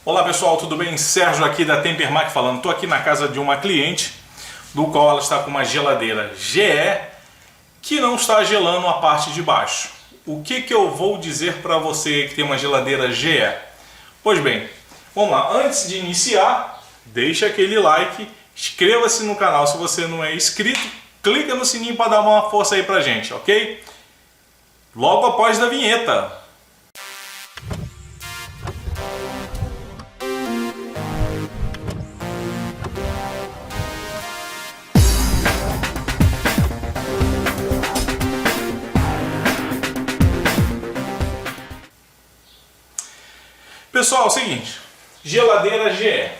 Olá pessoal, tudo bem? Sérgio aqui da Tempermac falando. Estou aqui na casa de uma cliente, do qual ela está com uma geladeira GE que não está gelando a parte de baixo. O que eu vou dizer para você que tem uma geladeira GE? Pois bem, vamos lá. Antes de iniciar, deixa aquele like, inscreva-se no canal se você não é inscrito, clica no sininho para dar uma força aí pra gente, ok? Logo após da vinheta. Pessoal, é o seguinte, geladeira GE,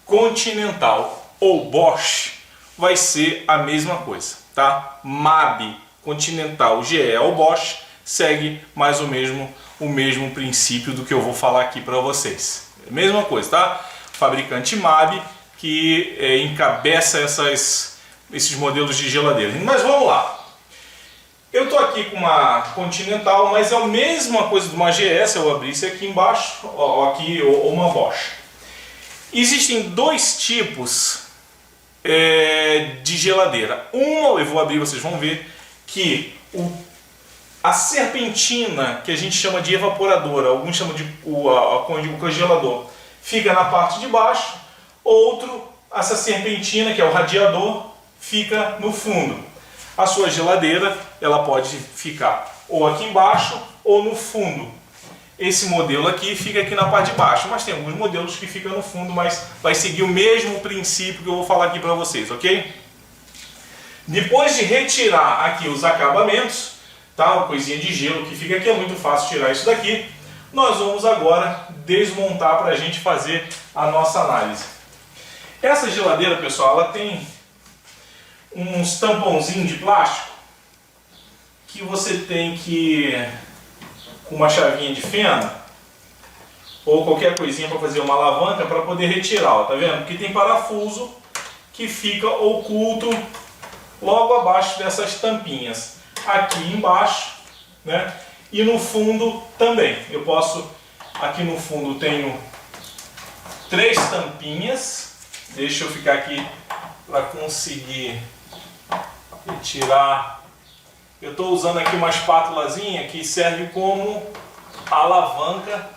Continental ou Bosch vai ser a mesma coisa, tá? MAB, Continental, GE ou Bosch segue mais ou menos o mesmo princípio do que eu vou falar aqui para vocês. Mesma coisa, tá? Fabricante MAB que encabeça esses modelos de geladeira. Mas vamos lá. Eu estou aqui com uma Continental, mas é a mesma coisa de uma GE, se eu abrisse aqui embaixo, ou uma Bosch. Existem dois tipos de geladeira. Uma, eu vou abrir, vocês vão ver, que a serpentina, que a gente chama de evaporadora, alguns chamam de o congelador, fica na parte de baixo. Outro, essa serpentina, que é o radiador, fica no fundo. A sua geladeira, ela pode ficar ou aqui embaixo ou no fundo. Esse modelo aqui fica aqui na parte de baixo, mas tem alguns modelos que ficam no fundo, mas vai seguir o mesmo princípio que eu vou falar aqui para vocês, ok? Depois de retirar aqui os acabamentos, tá? Uma coisinha de gelo que fica aqui, é muito fácil tirar isso daqui. Nós vamos agora desmontar para a gente fazer a nossa análise. Essa geladeira, pessoal, ela tem uns tampãozinhos de plástico que você tem que, com uma chavinha de fenda ou qualquer coisinha para fazer uma alavanca para poder retirar, ó, tá vendo? Porque tem parafuso que fica oculto logo abaixo dessas tampinhas, aqui embaixo, né? E no fundo também. Eu posso, aqui no fundo tenho 3 tampinhas. Deixa eu ficar aqui para conseguir retirar. Eu estou usando aqui uma espátulazinha que serve como alavanca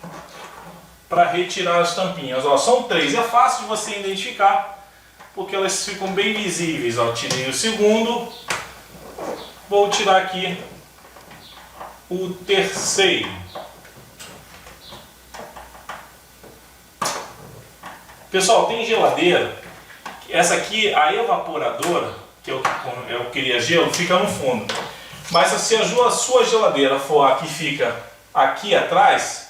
para retirar as tampinhas. Ó, são 3, é fácil de você identificar porque elas ficam bem visíveis. Ó, tirei o segundo, vou tirar aqui o terceiro. Pessoal, tem geladeira, essa aqui, a evaporadora, que eu queria gelo, fica no fundo. Mas se a sua geladeira for a que fica aqui atrás,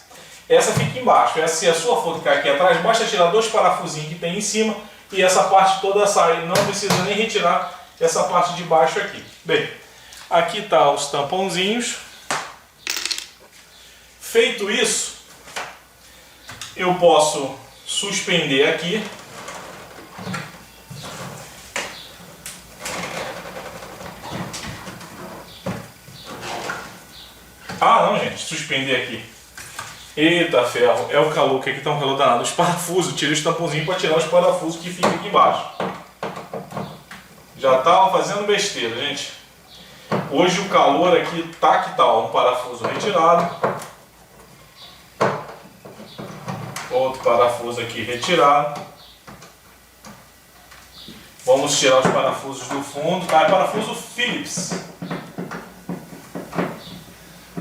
essa fica embaixo. Se a sua for ficar aqui atrás, basta tirar 2 parafusinhos que tem em cima e essa parte toda sai. Não precisa nem retirar essa parte de baixo aqui. Bem, aqui tá os tampãozinhos. Feito isso, eu posso suspender aqui. Ah não, gente, suspender aqui. Eita ferro, é o calor, que aqui tá um calor danado. Os parafusos, tirei os tampãozinhos para tirar os parafusos que ficam aqui embaixo. Já tava fazendo besteira, gente. Hoje o calor aqui tá que tal, um parafuso retirado. Outro parafuso aqui retirado. Vamos tirar os parafusos do fundo, tá? É parafuso Phillips.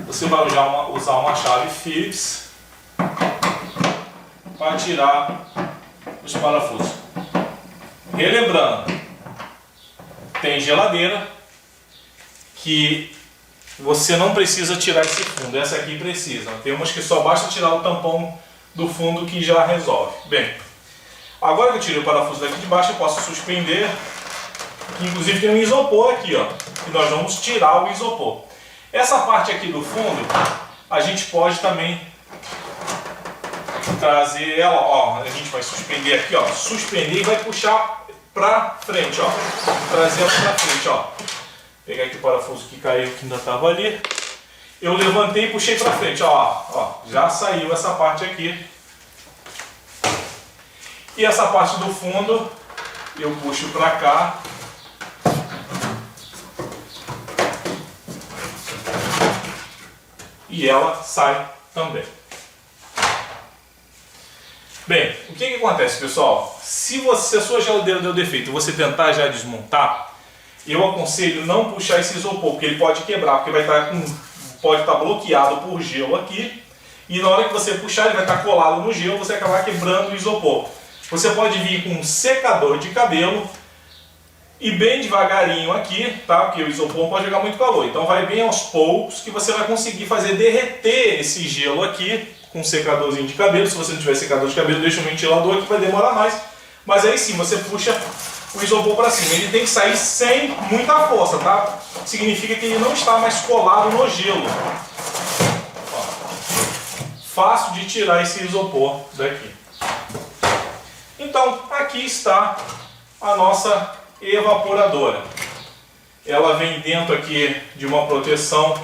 Você vai usar uma chave Phillips para tirar os parafusos. Relembrando, tem geladeira que você não precisa tirar esse fundo. Essa aqui precisa. Tem umas que só basta tirar o tampão do fundo que já resolve. Bem, agora que eu tirei o parafuso daqui de baixo, eu posso suspender. Inclusive tem um isopor aqui, ó, que nós vamos tirar o isopor. Essa parte aqui do fundo, a gente pode também trazer ela, ó, a gente vai suspender aqui, ó, suspender e vai puxar pra frente, ó, trazer ela pra frente, ó. Pegar aqui o parafuso que caiu, que ainda estava ali. Eu levantei e puxei pra frente, ó, ó, já saiu essa parte aqui E essa parte do fundo eu puxo para cá. E ela sai também. Bem, o que acontece, pessoal? Se a sua geladeira deu defeito e você tentar já desmontar, eu aconselho não puxar esse isopor, porque ele pode quebrar, porque pode estar bloqueado por gelo aqui, e na hora que você puxar ele vai estar colado no gelo, você acabar quebrando o isopor. Você pode vir com um secador de cabelo e bem devagarinho aqui, tá? Porque o isopor não pode jogar muito calor, então vai bem aos poucos que você vai conseguir fazer derreter esse gelo aqui com um secadorzinho de cabelo. Se você não tiver secador de cabelo, deixa um ventilador aqui, vai demorar mais, mas aí sim você puxa o isopor para cima. Ele tem que sair sem muita força, tá? Significa que ele não está mais colado no gelo. Ó, fácil de tirar esse isopor daqui. Então, aqui está a nossa evaporadora. Ela vem dentro aqui de uma proteção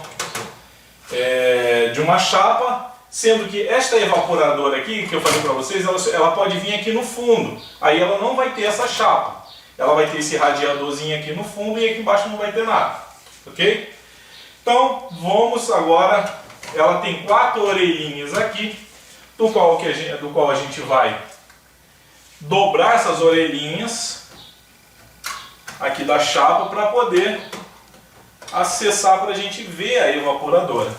de uma chapa, sendo que esta evaporadora aqui, que eu falei para vocês, ela pode vir aqui no fundo. Aí ela não vai ter essa chapa. Ela vai ter esse radiadorzinho aqui no fundo e aqui embaixo não vai ter nada. Ok? Então, vamos agora... Ela tem 4 orelhinhas aqui, do qual a gente vai dobrar essas orelhinhas aqui da chapa para poder acessar, para a gente ver a evaporadora.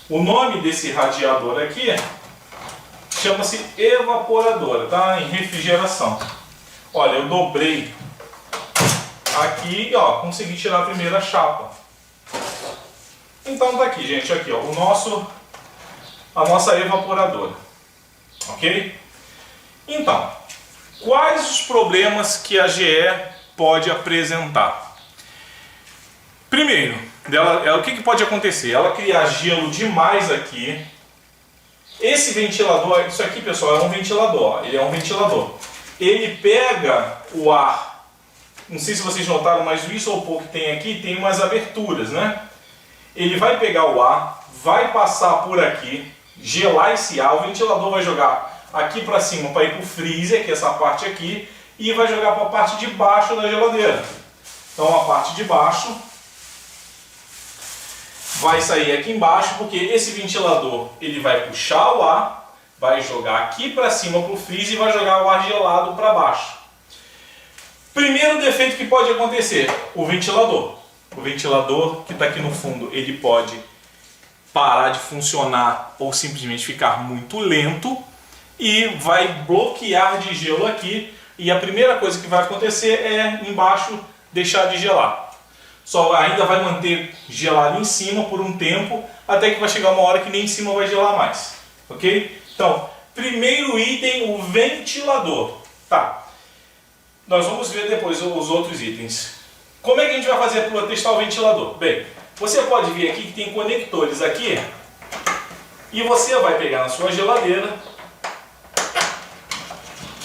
O nome desse radiador aqui chama-se evaporadora, tá? Em refrigeração. Olha, eu dobrei aqui e ó, consegui tirar a primeira chapa. Então tá aqui, gente, aqui ó, a nossa evaporadora. Ok? Então, quais os problemas que a GE pode apresentar? Primeiro, o que pode acontecer? Ela criar gelo demais aqui. Esse ventilador, isso aqui, pessoal, é um ventilador. Ele é um ventilador. Ele pega o ar. Não sei se vocês notaram, mas o isopor que tem aqui tem umas aberturas, né? Ele vai pegar o ar, vai passar por aqui, gelar esse ar. O ventilador vai jogar aqui para cima para ir para o freezer, que é essa parte aqui, e vai jogar para a parte de baixo da geladeira. Então a parte de baixo vai sair aqui embaixo, porque esse ventilador ele vai puxar o ar, vai jogar aqui para cima para o freezer e vai jogar o ar gelado para baixo. Primeiro defeito que pode acontecer, o ventilador. O ventilador que está aqui no fundo, ele pode parar de funcionar ou simplesmente ficar muito lento e vai bloquear de gelo aqui, e a primeira coisa que vai acontecer é embaixo deixar de gelar. Só ainda vai manter gelado em cima por um tempo, até que vai chegar uma hora que nem em cima vai gelar mais. Ok? Então, primeiro item, o ventilador. Tá. Nós vamos ver depois os outros itens. Como é que a gente vai fazer para testar o ventilador? Bem, você pode ver aqui que tem conectores aqui, e você vai pegar na sua geladeira.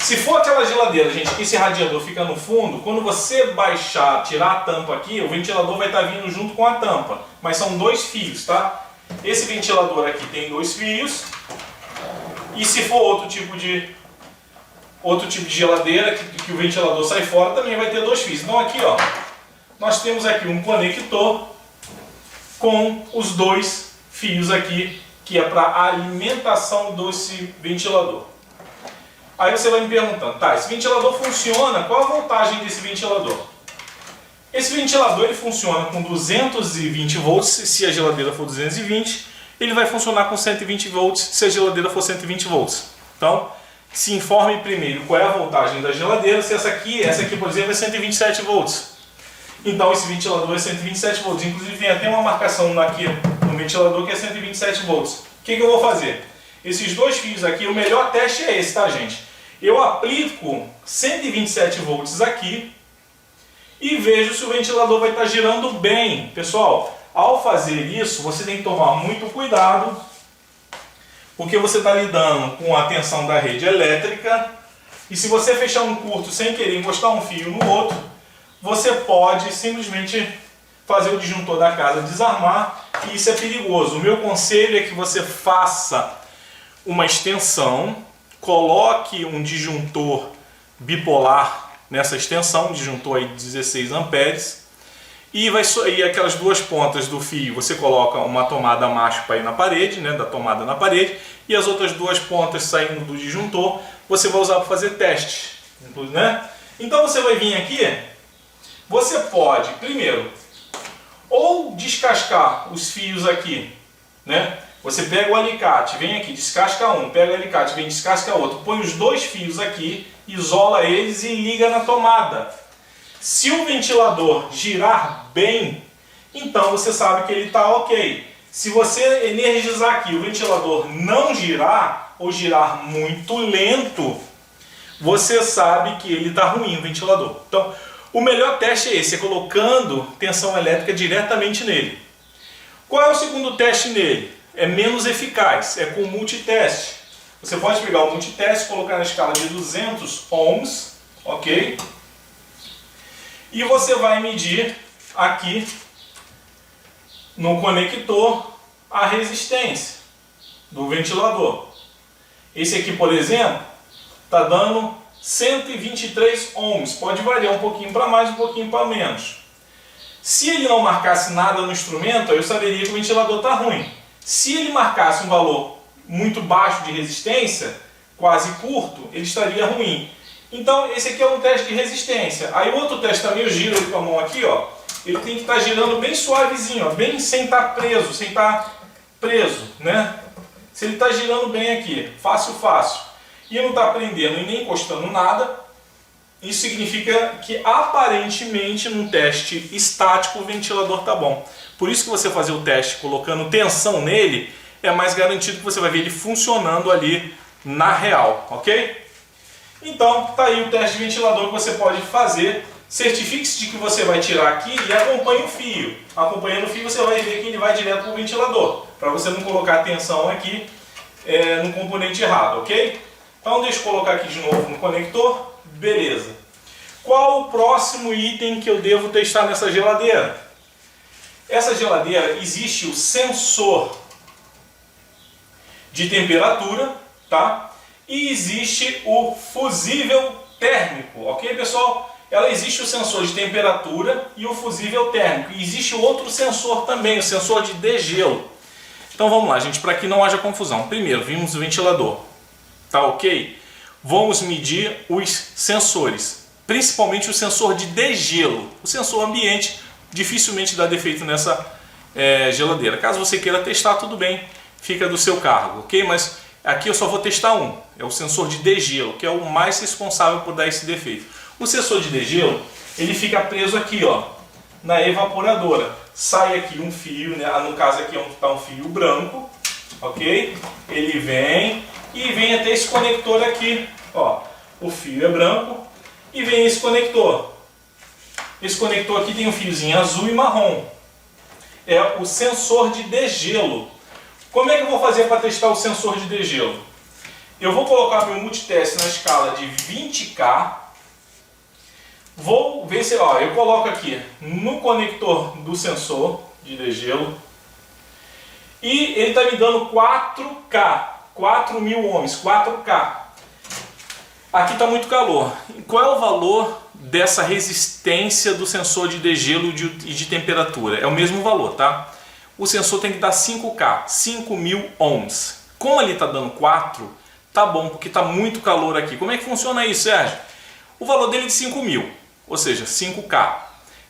Se for aquela geladeira, gente, que esse radiador fica no fundo, quando você baixar, tirar a tampa aqui, o ventilador vai estar vindo junto com a tampa. Mas são 2 fios, tá? Esse ventilador aqui tem 2 fios. E se for outro tipo de geladeira, que o ventilador sai fora, também vai ter 2 fios. Então aqui, ó, nós temos aqui um conector com os 2 fios aqui, que é para a alimentação desse ventilador. Aí você vai me perguntando, tá, esse ventilador funciona, qual a voltagem desse ventilador? Esse ventilador ele funciona com 220 volts, se a geladeira for 220, ele vai funcionar com 120 volts, se a geladeira for 120 volts. Então, se informe primeiro qual é a voltagem da geladeira, se essa aqui, por exemplo, é 127 volts. Então esse ventilador é 127 volts, inclusive tem até uma marcação aqui no ventilador que é 127 volts. O que eu vou fazer? Esses 2 fios aqui, o melhor teste é esse, tá, gente? Eu aplico 127 volts aqui e vejo se o ventilador vai estar girando bem. Pessoal, ao fazer isso, você tem que tomar muito cuidado, porque você está lidando com a tensão da rede elétrica, e se você fechar um curto sem querer encostar um fio no outro, você pode simplesmente fazer o disjuntor da casa desarmar, e isso é perigoso. O meu conselho é que você faça uma extensão coloque um disjuntor bipolar nessa extensão, um disjuntor aí de 16 amperes, e vai sair aquelas duas pontas do fio, você coloca uma tomada macho para ir na parede, né, da tomada na parede, e as outras duas pontas saindo do disjuntor, você vai usar para fazer teste, né? Então você vai vir aqui, você pode, primeiro, ou descascar os fios aqui, né? Você pega o alicate, vem aqui, descasca um, pega o alicate, vem, descasca outro, põe os dois fios aqui, isola eles e liga na tomada. Se o ventilador girar bem, então você sabe que ele está ok. Se você energizar aqui, o ventilador não girar, ou girar muito lento, você sabe que ele está ruim, o ventilador. Então, o melhor teste é esse, é colocando tensão elétrica diretamente nele. Qual é o segundo teste nele? É menos eficaz, é com multiteste. Você pode pegar o multiteste, colocar na escala de 200 ohms, ok? E você vai medir aqui no conector a resistência do ventilador. Esse aqui, por exemplo, está dando 123 ohms. Pode variar um pouquinho para mais, um pouquinho para menos. Se ele não marcasse nada no instrumento, eu saberia que o ventilador está ruim. Se ele marcasse um valor muito baixo de resistência, quase curto, ele estaria ruim. Então esse aqui é um teste de resistência. Aí o outro teste também, eu giro ele com a mão aqui, ó. Ele tem que estar girando bem suavezinho, ó, bem sem estar preso, né? Se ele está girando bem aqui, fácil, e não está prendendo e nem encostando nada, isso significa que aparentemente num teste estático o ventilador está bom. Por isso que você fazer o teste colocando tensão nele é mais garantido que você vai ver ele funcionando ali na real, ok? Então tá aí o teste de ventilador que você pode fazer. Certifique-se de que você vai tirar aqui e acompanhe o fio. Acompanhando o fio você vai ver que ele vai direto para o ventilador, para você não colocar tensão aqui no componente errado, ok? Então deixa eu colocar aqui de novo no conector. Beleza. Qual o próximo item que eu devo testar nessa geladeira? Essa geladeira existe o sensor de temperatura, tá? E existe o fusível térmico, ok, pessoal? Ela existe o sensor de temperatura e o fusível térmico. E existe outro sensor também, o sensor de degelo. Então vamos lá, gente, para que não haja confusão. Primeiro, vimos o ventilador, tá ok? Vamos medir os sensores, principalmente o sensor de degelo. O sensor ambiente dificilmente dá defeito nessa geladeira. Caso você queira testar, tudo bem, fica do seu cargo, ok? Mas aqui eu só vou testar um, é o sensor de degelo, que é o mais responsável por dar esse defeito. O sensor de degelo, ele fica preso aqui, ó, na evaporadora. Sai aqui um fio, né? No caso aqui está um fio branco, ok? Ele vem e vem até esse conector aqui, ó. O fio é branco e vem esse conector. Esse conector aqui tem um fiozinho azul e marrom. É o sensor de degelo. Como é que eu vou fazer para testar o sensor de degelo? Eu vou colocar meu multiteste na escala de 20K. Vou ver se, ó, eu coloco aqui no conector do sensor de degelo. E ele está me dando 4K, 4.000 ohms, 4K. Aqui está muito calor. Qual é o valor dessa resistência do sensor de degelo e de temperatura? É o mesmo valor, tá? O sensor tem que dar 5K, 5.000 ohms. Como ele está dando 4, tá bom, porque está muito calor aqui. Como é que funciona isso, Sérgio? O valor dele é de 5.000, ou seja, 5K.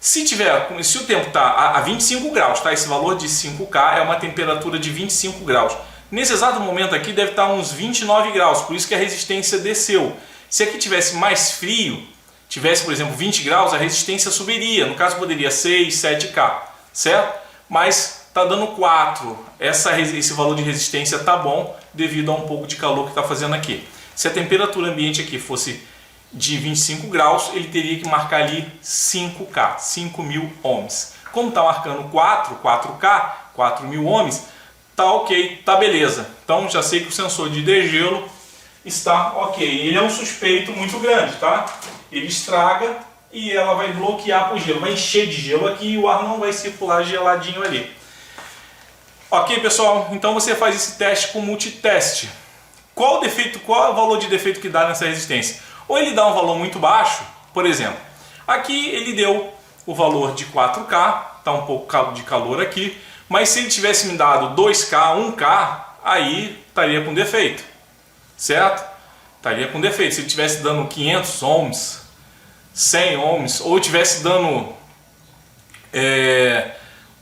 Se o tempo está a 25 graus, tá? Esse valor de 5K é uma temperatura de 25 graus. Nesse exato momento aqui deve estar uns 29 graus, por isso que a resistência desceu. Se aqui tivesse mais frio, tivesse, por exemplo, 20 graus, a resistência subiria. No caso, poderia 6, 7K, certo? Mas está dando 4. Esse valor de resistência está bom devido a um pouco de calor que está fazendo aqui. Se a temperatura ambiente aqui fosse de 25 graus, ele teria que marcar ali 5K, 5.000 ohms. Como está marcando 4K, 4.000 ohms, tá ok, tá beleza. Então já sei que o sensor de degelo está ok. Ele é um suspeito muito grande, tá? Ele estraga e ela vai bloquear para o gelo, vai encher de gelo aqui e o ar não vai circular geladinho ali. Ok, pessoal? Então você faz esse teste com multiteste. Qual o defeito, qual é o valor de defeito que dá nessa resistência? Ou ele dá um valor muito baixo, por exemplo, aqui ele deu o valor de 4K, está um pouco de calor aqui, mas se ele tivesse me dado 2K, 1K, aí estaria com defeito, certo? Estaria com defeito. Se ele estivesse dando 500 ohms, 100 ohms, ou estivesse dando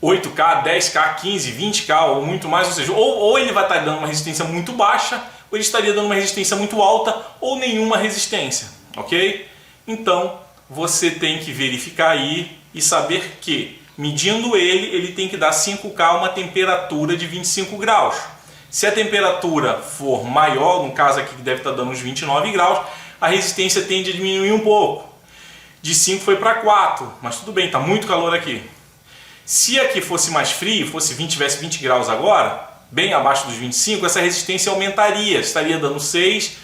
8K, 10K, 15, 20K ou muito mais, ou seja, ou ele vai estar dando uma resistência muito baixa, ou ele estaria dando uma resistência muito alta, ou nenhuma resistência, ok? Então, você tem que verificar aí e saber que, medindo ele tem que dar 5K uma temperatura de 25 graus. Se a temperatura for maior, no caso aqui que deve estar dando uns 29 graus, a resistência tende a diminuir um pouco. De 5 foi para 4, mas tudo bem, está muito calor aqui. Se aqui fosse mais frio, tivesse 20 graus agora, bem abaixo dos 25, essa resistência aumentaria, estaria dando 6,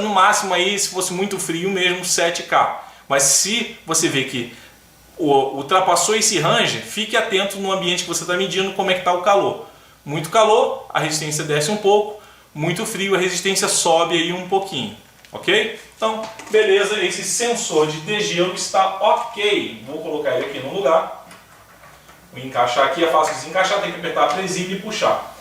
no máximo aí, se fosse muito frio mesmo, 7K. Mas se você vê que ultrapassou esse range, fique atento no ambiente que você está medindo como é que está o calor. Muito calor, a resistência desce um pouco, muito frio, a resistência sobe aí um pouquinho, ok? Então, beleza, esse sensor de degelo está ok. Vou colocar ele aqui no lugar. Vou encaixar aqui, é fácil de desencaixar, tem que apertar a presilha e puxar.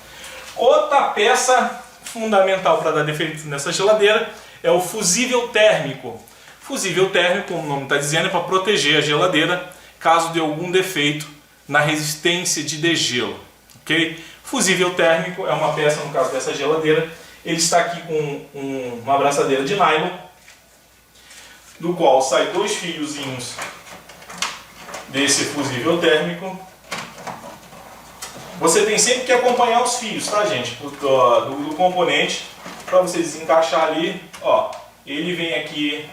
Outra peça fundamental para dar defeito nessa geladeira é o fusível térmico. Fusível térmico, como o nome está dizendo, é para proteger a geladeira caso de algum defeito na resistência de degelo, ok? Fusível térmico é uma peça, no caso dessa geladeira, ele está aqui com uma abraçadeira de nylon, do qual sai 2 fiozinhos desse fusível térmico. Você tem sempre que acompanhar os fios, tá, gente? Do componente, para você desencaixar ali, ó. Ele vem aqui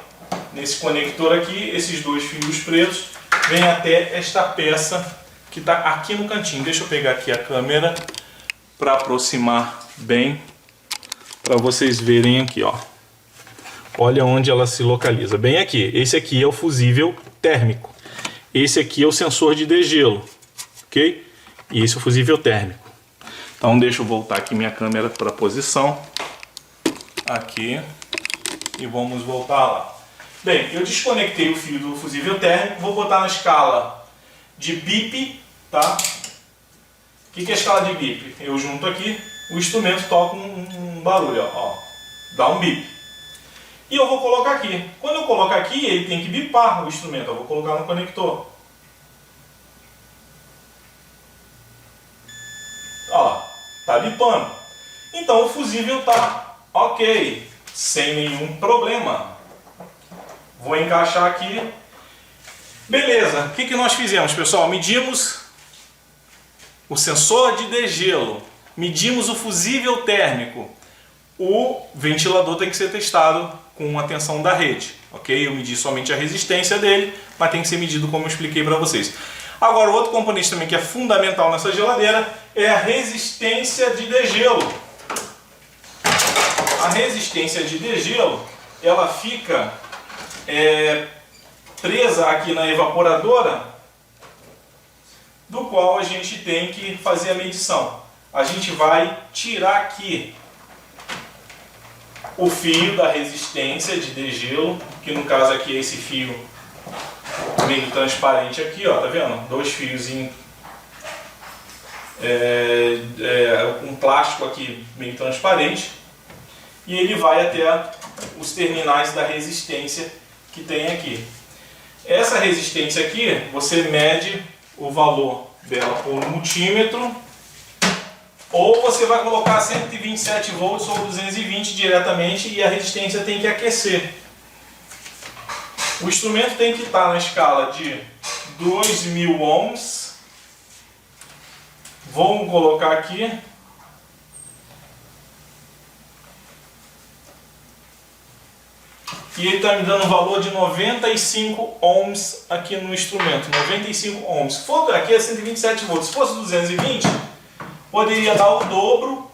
nesse conector aqui, esses 2 fios pretos, vem até esta peça que está aqui no cantinho. Deixa eu pegar aqui a câmera para aproximar bem, para vocês verem aqui, ó. Olha onde ela se localiza, bem aqui. Esse aqui é o fusível térmico. Esse aqui é o sensor de degelo, ok? E esse é o fusível térmico. Então deixa eu voltar aqui minha câmera para a posição. Aqui. E vamos voltar lá. Bem, eu desconectei o fio do fusível térmico. Vou botar na escala de bip, tá? O que é a escala de bip? Eu junto aqui, o instrumento toca um barulho, ó. Dá um bip. E eu vou colocar aqui. Quando eu colocar aqui, ele tem que bipar o instrumento. Eu vou colocar no conector. Olha lá, tá bipando. Então o fusível tá ok, sem nenhum problema. Vou encaixar aqui. Beleza, o que nós fizemos, pessoal? Medimos o sensor de degelo, medimos o fusível térmico. O ventilador tem que ser testado com a tensão da rede, ok? Eu medi somente a resistência dele, mas tem que ser medido como eu expliquei para vocês. Agora, outro componente também que é fundamental nessa geladeira é a resistência de degelo. A resistência de degelo, ela fica presa aqui na evaporadora, do qual a gente tem que fazer a medição. A gente vai tirar aqui o fio da resistência de degelo, que no caso aqui é esse fio meio transparente aqui, ó, tá vendo? 2 fiozinhos com plástico aqui meio transparente, e ele vai até os terminais da resistência que tem aqui. Essa resistência aqui, você mede o valor dela por um multímetro, ou você vai colocar 127 volts ou 220 diretamente e a resistência tem que aquecer. O instrumento tem que estar na escala de 2000 ohms. Vamos colocar aqui. E ele está me dando um valor de 95 ohms aqui no instrumento. 95 ohms. Se for aqui é 127 volts. Se fosse 220, poderia dar o dobro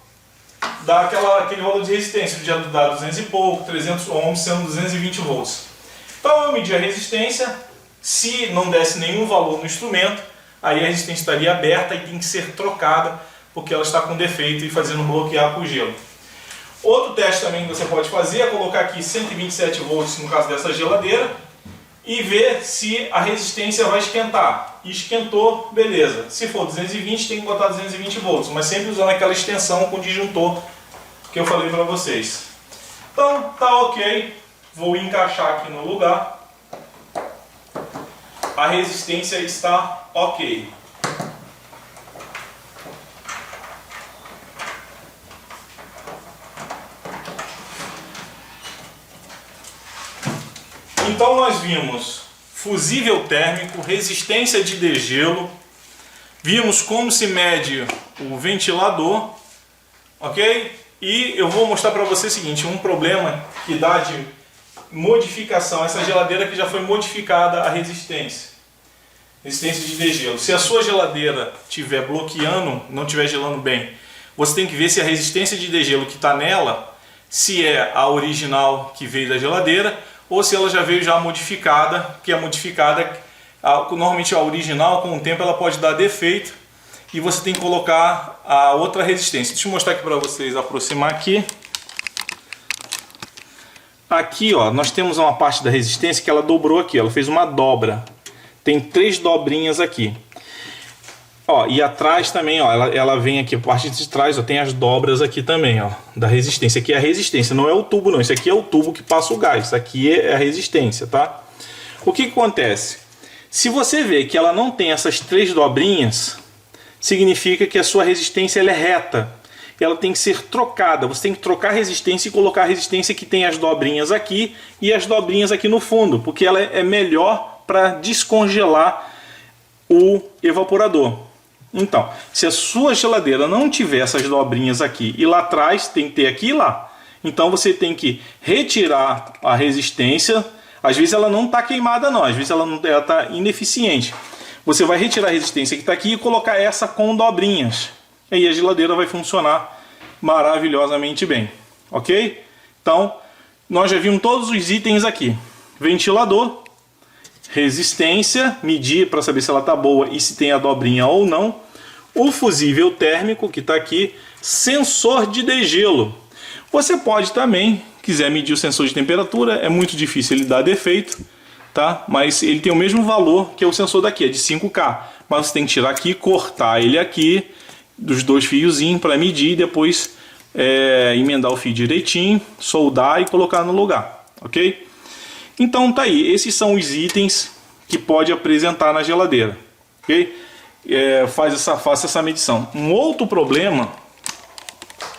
daquele valor de resistência. Podia dar 200 e pouco, 300 ohms, sendo 220 volts. Então eu medi a resistência. Se não desse nenhum valor no instrumento, aí a resistência estaria aberta e tem que ser trocada, porque ela está com defeito e fazendo bloquear com o gelo. Outro teste também que você pode fazer é colocar aqui 127 volts no caso dessa geladeira e ver se a resistência vai esquentar. Esquentou, beleza. Se for 220, tem que botar 220 volts, mas sempre usando aquela extensão com disjuntor que eu falei para vocês. Então, tá ok. Vou encaixar aqui no lugar. A resistência está ok. Então nós vimos fusível térmico, resistência de degelo, vimos como se mede o ventilador, ok? E eu vou mostrar para você o seguinte, um problema que dá de modificação, essa geladeira que já foi modificada a resistência de degelo. Se a sua geladeira estiver bloqueando, não estiver gelando bem, você tem que ver se a resistência de degelo que está nela, se é a original que veio da geladeira, ou se ela já veio já modificada, que a modificada, normalmente a original, com o tempo ela pode dar defeito e você tem que colocar a outra resistência. Deixa eu mostrar aqui para vocês, aproximar aqui. Aqui ó, nós temos uma parte da resistência que ela dobrou aqui, ela fez uma dobra. Tem 3 dobrinhas aqui. Ó, e atrás também, ó, ela vem aqui, a parte de trás, ó, tem as dobras aqui também, ó, da resistência. Aqui é a resistência, não é o tubo não, isso aqui é o tubo que passa o gás, isso aqui é a resistência, tá? O que acontece? Se você vê que ela não tem essas 3 dobrinhas, significa que a sua resistência ela é reta. Ela tem que ser trocada, você tem que trocar a resistência e colocar a resistência que tem as dobrinhas aqui e as dobrinhas aqui no fundo, porque ela é melhor para descongelar o evaporador. Então, se a sua geladeira não tiver essas dobrinhas aqui e lá atrás, tem que ter aqui e lá. Então você tem que retirar a resistência. Às vezes ela não está queimada não, às vezes ela está ineficiente. Você vai retirar a resistência que está aqui e colocar essa com dobrinhas. E aí a geladeira vai funcionar maravilhosamente bem. Ok? Então, nós já vimos todos os itens aqui. Ventilador. Resistência, medir para saber se ela está boa e se tem a dobrinha ou não. O fusível térmico que está aqui. Sensor de degelo. Você pode também, quiser medir o sensor de temperatura, é muito difícil ele dar defeito, tá? Mas ele tem o mesmo valor que o sensor daqui, é de 5K. Mas você tem que tirar aqui, cortar ele aqui, dos 2 fiozinhos para medir e depois emendar o fio direitinho, soldar e colocar no lugar, ok? Então tá aí, esses são os itens que pode apresentar na geladeira, ok? Faça essa medição. Um outro problema,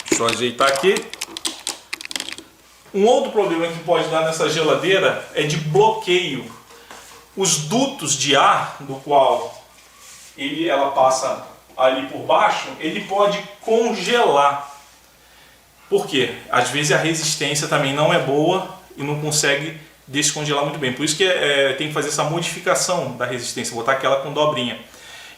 deixa eu ajeitar aqui. Um outro problema que pode dar nessa geladeira é de bloqueio. Os dutos de ar, do qual ela passa ali por baixo, ele pode congelar. Por quê? Às vezes a resistência também não é boa e não consegue descongelar muito bem. Por isso que tem que fazer essa modificação da resistência, botar aquela com dobrinha.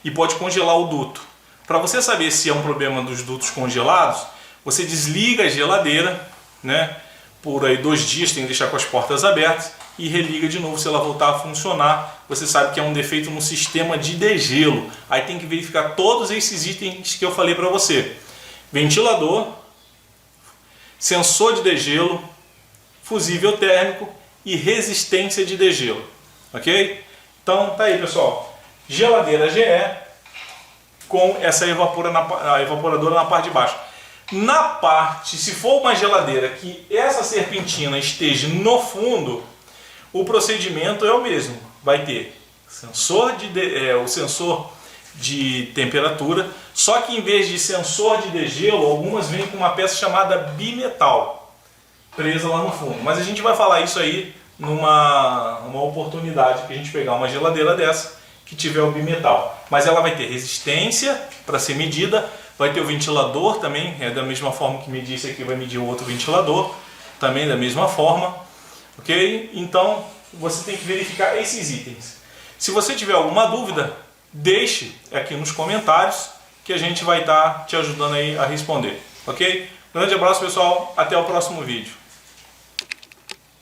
E pode congelar o duto. Para você saber se é um problema dos dutos congelados, você desliga a geladeira, né? Por aí 2 dias, tem que deixar com as portas abertas e religa de novo. Se ela voltar a funcionar, você sabe que é um defeito no sistema de degelo. Aí tem que verificar todos esses itens que eu falei para você. Ventilador, sensor de degelo, fusível térmico e resistência de degelo, ok? Então tá aí pessoal, geladeira GE com essa evaporadora na parte de baixo. Na parte, se for uma geladeira que essa serpentina esteja no fundo, o procedimento é o mesmo. Vai ter o sensor de temperatura, só que em vez de sensor de degelo, algumas vêm com uma peça chamada bimetal presa lá no fundo. Mas a gente vai falar isso aí numa oportunidade que a gente pegar uma geladeira dessa que tiver o bimetal. Mas ela vai ter resistência para ser medida, vai ter o ventilador também, da mesma forma que medir esse aqui, vai medir o outro ventilador, também da mesma forma, ok? Então você tem que verificar esses itens. Se você tiver alguma dúvida, deixe aqui nos comentários que a gente vai estar te ajudando aí a responder, ok? Grande abraço pessoal, até o próximo vídeo.